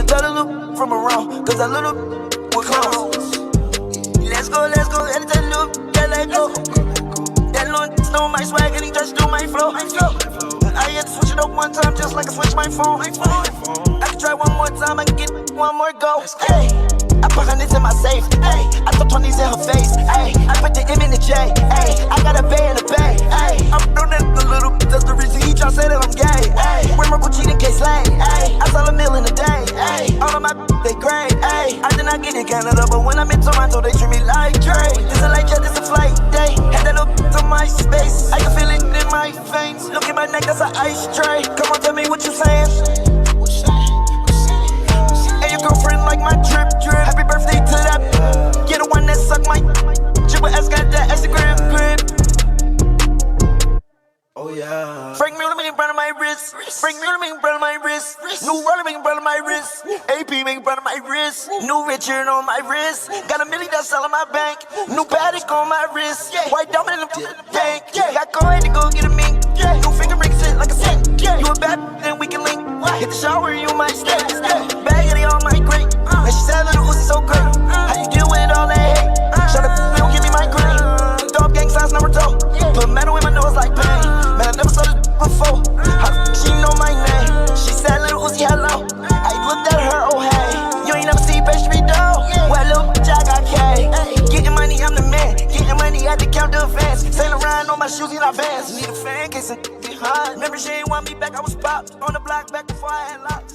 tell the loop from around, cause that little with clowns. Let's go, and tell the loop, yeah, let go. That little know my swag and he just do my flow. I had to switch it up one time just like I switched my phone. I can try one more time, I can get one more go. Hey, I put hundreds in my safe. Hey, I throw 20s in her face. Hey, I put the M in the J. Hey, I got a bay in the bay. Hey, I'm doing that a little. That's the reason he try to say that I'm gay. Hey, wear my Gucci in case lane. Hey, I sell a meal in a day. Hey, all of my they great. Hey, I did not get in Canada, but when I'm in Toronto, they treat me like Dre. This a light jet, this a flight day. Had that up to my space. I can feel it in my veins. Look at my neck, that's an ice tray. Come on, tell me what you saying. And your girlfriend like my drip. Happy birthday to that. You're the one that suck my Triple S got that Instagram grip. Oh yeah. Frank Mueller making brand on my wrist. Frank Mueller making brand on my wrist. New Roller making brand on my wrist. AP making brand on my wrist. New Richard on my wrist. Got $1 million that's all in my bank. New Patek on my wrist. White diamond in the bank. Got coin to go get a mink. New finger ring sit like a sink. You a bad then we can link. Hit the shower, you might stay. Bag it on my green. And she said little Uzi so great. How you deal with all that hate? Shut up, don't give me my green. Dog gang signs number 2. Put metal in my nose like pain. Man, I never saw this before. How she know my name? She said little Uzi hello. I looked at her, oh hey. You ain't never seen pastry dough. Well, little Jack got K. Getting money, I'm the man. Getting money, I had to count the advance. Sail around on my shoes in advance. Need a fan case and behind. Remember she ain't want me back, I was popped on the block back before I had locked.